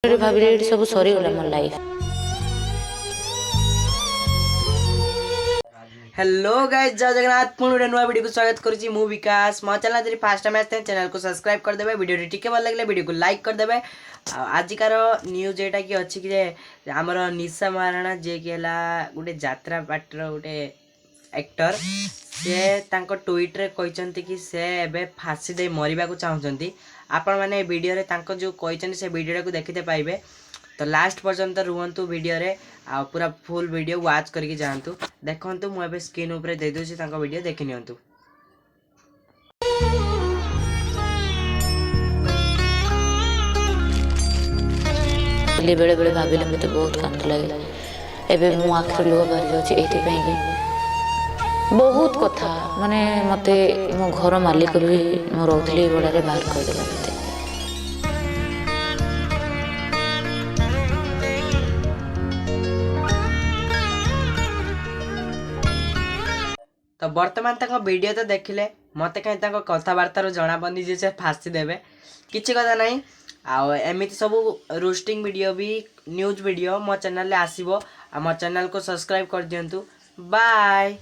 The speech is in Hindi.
भाविले सब सरीगला मोर लाइफ। हेलो गाइस, जय जगन्नाथ। पुणी गोटे नुआ वीडियो को स्वागत करुच्ची मु विकास। मो चैनल जब फास्ट टाइम आते हैं चैनल को सब्सक्राइब कर देबे, वीडियो टिके भल लगे वीडियो को लाइक कर देबे। आजिकार न्यूज एटा कि अच्छी कि आमर निशा महाराणा जे कि हला गोटे यात्रा पार्टीर गोटे एक्टर से तांको ट्वीट रे कहते कि से एबे फांसी दे मरिबा को चाहते। आपण मैंने वीडियो रे तांको जो कहते से वीडियो को देखते पाइबे। तो लास्ट पर्यंत रुहतु वीडियो रे आ पूरा फुल वीडियो वाच करके जातु। देखंतु मु एबे स्क्रीन ऊपर दे दोछि तांको वीडियो देखि नियंतु। बेले बेले भाविले मते बहुत कांद लगे। एबे मु आखर लुह बाहरी जाउछि एथि पई कि बहुत कथा माने मते मो घर मालिक भी मो रहथली बड़ा रे बाहर कर देला मते। तो वर्तमान तक वीडियो तो देखिले मते कहीं तक कथबार्ता जना पड़ी जे से फांसी देवे किसी कथा नहीं। आउ एमती सब रोस्टिंग वीडियो भी न्यूज वीडियो मो चैनल रे आसीबो। आ मो चैनल को सब्सक्राइब कर दियंतु। बाय।